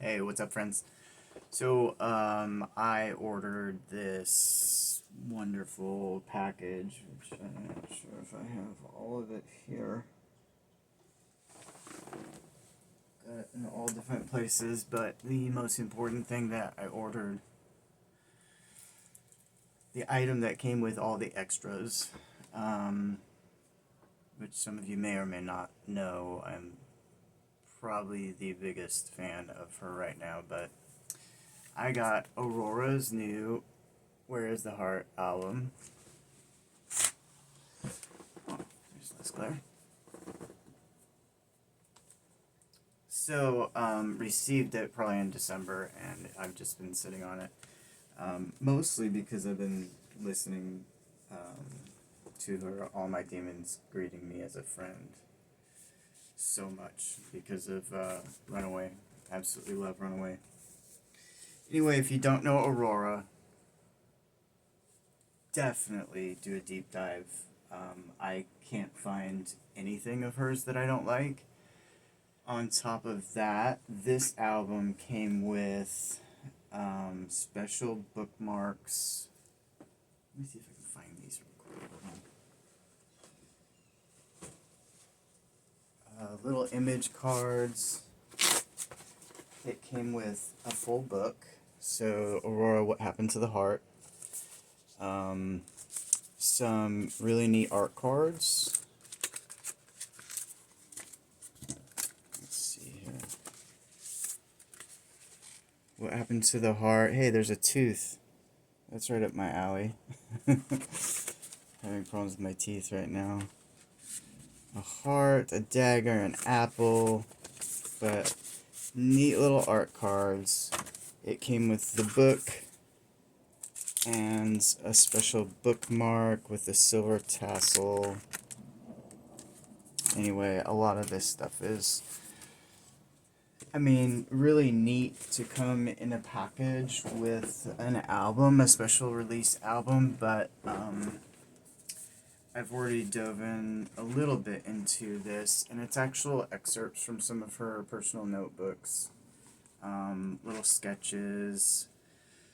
Hey, what's up, friends? So, I ordered this wonderful package, which I'm not sure if I have all of it here. Got it in all different places, but the most important thing that I ordered, the item that came with all the extras, um, which some of you may or may not know, I'm probably the biggest fan of her right now, but I got Aurora's new Where Is the Heart album. Oh, there's less glare. So, received it probably in December, and I've just been sitting on it. Mostly because I've been listening to her All My Demons Greeting Me as a Friend so much because of Runaway. Absolutely love Runaway. Anyway, if you don't know Aurora, definitely do a deep dive. I can't find anything of hers that I don't like. On top of that, this album came with special bookmarks. Let me see if I can find these real quick. Little image cards. It came with a full book. So, Aurora, What Happened to the Heart? Some really neat art cards. Let's see here. What happened to the heart? Hey, there's a tooth. That's right up my alley. Having problems with my teeth right now. A heart, a dagger, an apple. But neat little art cards. It came with the book and a special bookmark with a silver tassel. Anyway, a lot of this stuff is, really neat to come in a package with an album, a special release album, but I've already dove in a little bit into this, and it's actual excerpts from some of her personal notebooks, little sketches,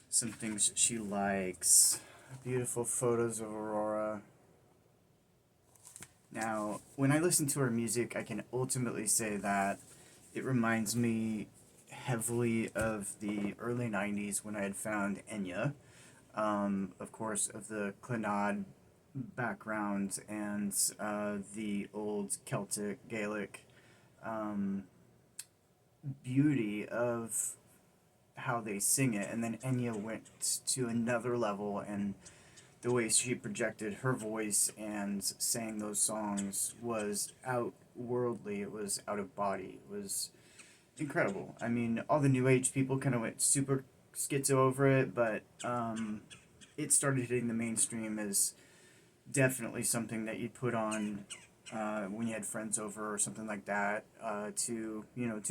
some things she likes, beautiful photos of Aurora. Now, when I listen to her music, I can ultimately say that it reminds me heavily of the early 90s when I had found Enya, of course, of the Clannad background and the old Celtic, Gaelic beauty of how they sing it. And then Enya went to another level, and the way she projected her voice and sang those songs was outworldly. It was out of body. It was incredible. I mean, all the new age people kind of went super schizo over it, but it started hitting the mainstream as definitely something that you'd put on when you had friends over or something like that, to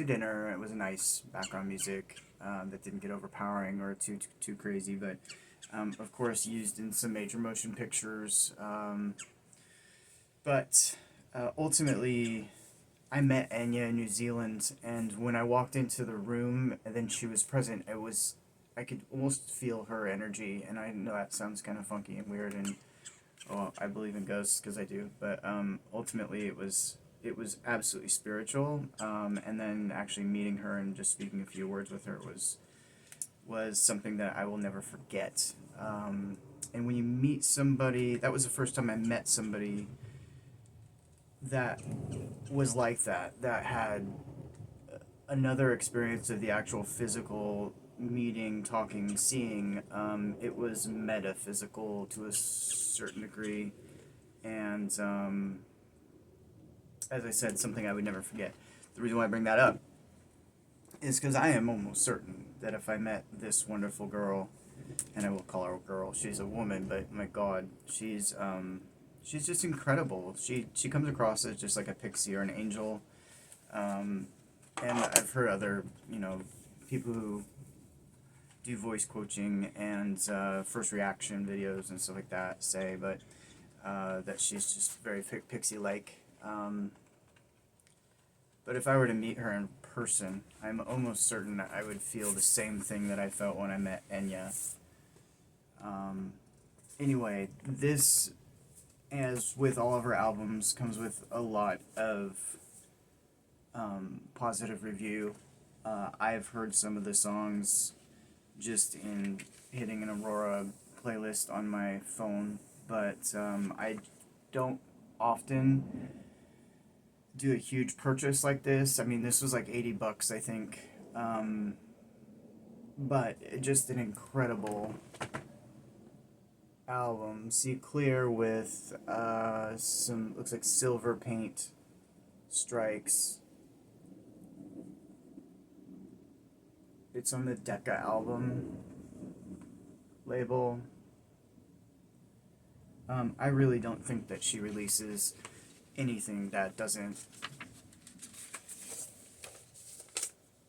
dinner. It was a nice background music that didn't get overpowering or too crazy, but of course used in some major motion pictures. But ultimately, I met Enya in New Zealand, and when I walked into the room and then she was present, I could almost feel her energy, and I know that sounds kind of funky and weird, and well, I believe in ghosts because I do, but ultimately it was absolutely spiritual, and then actually meeting her and just speaking a few words with her was something that I will never forget. And when you meet somebody, that was the first time I met somebody that was like that had another experience of the actual physical meeting, talking, seeing. It was metaphysical to a certain degree, and as I said, something I would never forget. The reason why I bring that up is because I am almost certain that if I met this wonderful girl, and I will call her a girl, she's a woman, but my God, she's just incredible. She comes across as just like a pixie or an angel, and I've heard other people who do voice coaching and first reaction videos and stuff like that say, but that she's just very pixie-like. But if I were to meet her in person, I'm almost certain that I would feel the same thing that I felt when I met Enya. Um, anyway, this, as with all of her albums, comes with a lot of positive review. I've heard some of the songs just in hitting an Aurora playlist on my phone, but I don't often do a huge purchase like this. I mean, this was like $80, I think. But just an incredible album. See clear with some, looks like silver paint strikes. It's on the Decca album label. I really don't think that she releases anything that doesn't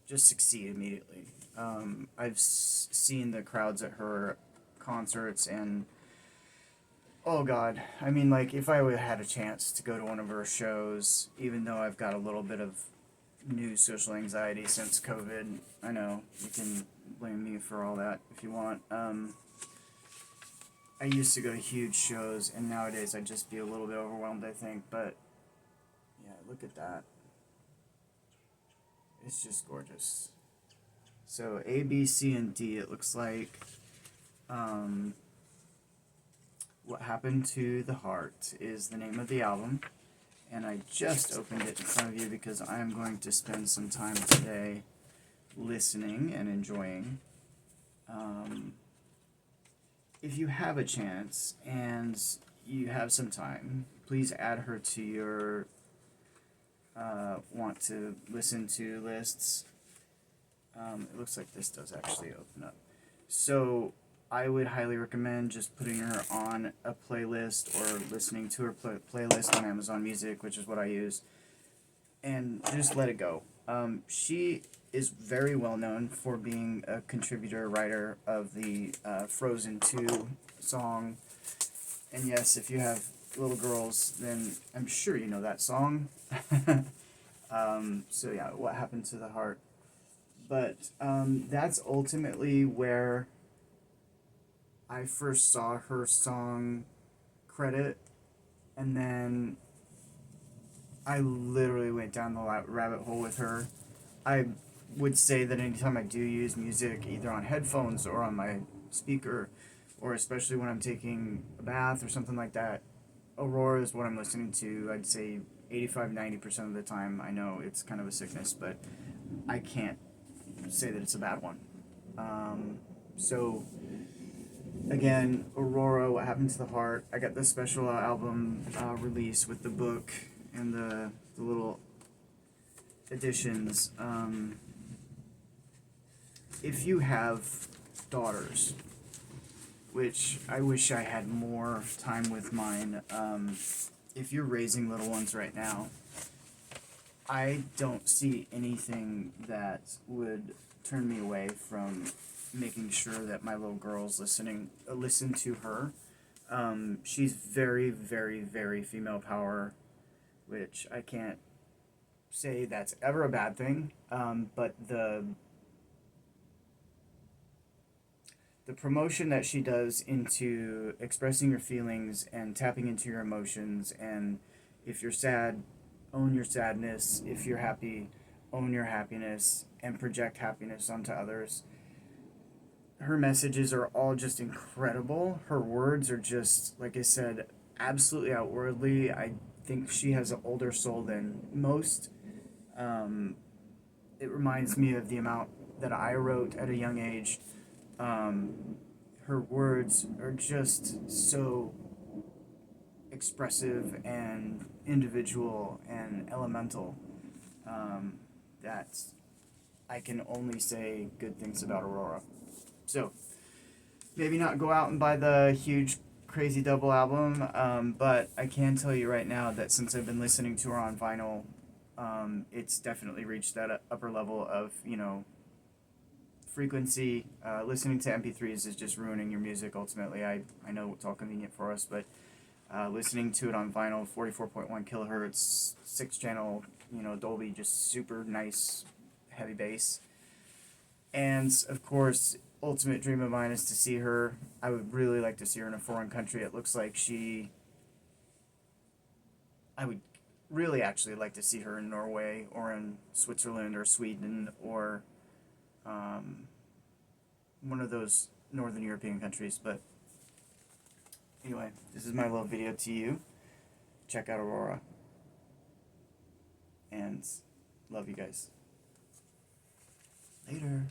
just succeed immediately. I've seen the crowds at her concerts, and oh god, I mean, like, if I would have had a chance to go to one of her shows, even though I've got a little bit of new social anxiety since COVID, I know you can blame me for all that if you want. I used to go to huge shows, and nowadays I'd just be a little bit overwhelmed, I think, but yeah, look at that. It's just gorgeous. So A, B, C, and D, it looks like. What Happened to the Heart is the name of the album, and I just opened it in front of you because I am going to spend some time today listening and enjoying. If you have a chance and you have some time, please add her to your want to listen to lists. It looks like this does actually open up. So I would highly recommend just putting her on a playlist or listening to her playlist on Amazon Music, which is what I use, and just let it go. She is very well known for being a contributor writer of the Frozen 2 song. And yes, if you have little girls, then I'm sure you know that song. So yeah, What Happened to the Heart. But that's ultimately where I first saw her song credit, and then I literally went down the rabbit hole with her. I would say that anytime I do use music, either on headphones or on my speaker, or especially when I'm taking a bath or something like that, Aurora is what I'm listening to. I'd say 85-90% of the time. I know it's kind of a sickness, but I can't say that it's a bad one. So again, Aurora, What Happened to the Heart. I got the special album release with the book and the little editions. If you have daughters, which I wish I had more time with mine, if you're raising little ones right now, I don't see anything that would turn me away from making sure that my little girls listen to her. She's very, very, very female power, which I can't say that's ever a bad thing. But the promotion that she does into expressing your feelings and tapping into your emotions, and if you're sad, own your sadness. If you're happy, own your happiness and project happiness onto others. Her messages are all just incredible. Her words are just, like I said, absolutely outwardly. I think she has an older soul than most. It reminds me of the amount that I wrote at a young age. Her words are just so expressive and individual and elemental that I can only say good things about Aurora. So maybe not go out and buy the huge crazy double album, but I can tell you right now that since I've been listening to her on vinyl, it's definitely reached that upper level of, frequency. Listening to MP3s is just ruining your music ultimately. I know it's all convenient for us, but Listening to it on vinyl, 44.1 kilohertz, 6 channel, Dolby, just super nice, heavy bass. And of course, ultimate dream of mine is to see her. I would really like to see her in a foreign country. It looks like I would really actually like to see her in Norway or in Switzerland or Sweden or one of those northern European countries. But anyway, this is my little video to you. Check out Aurora. And love you guys. Later.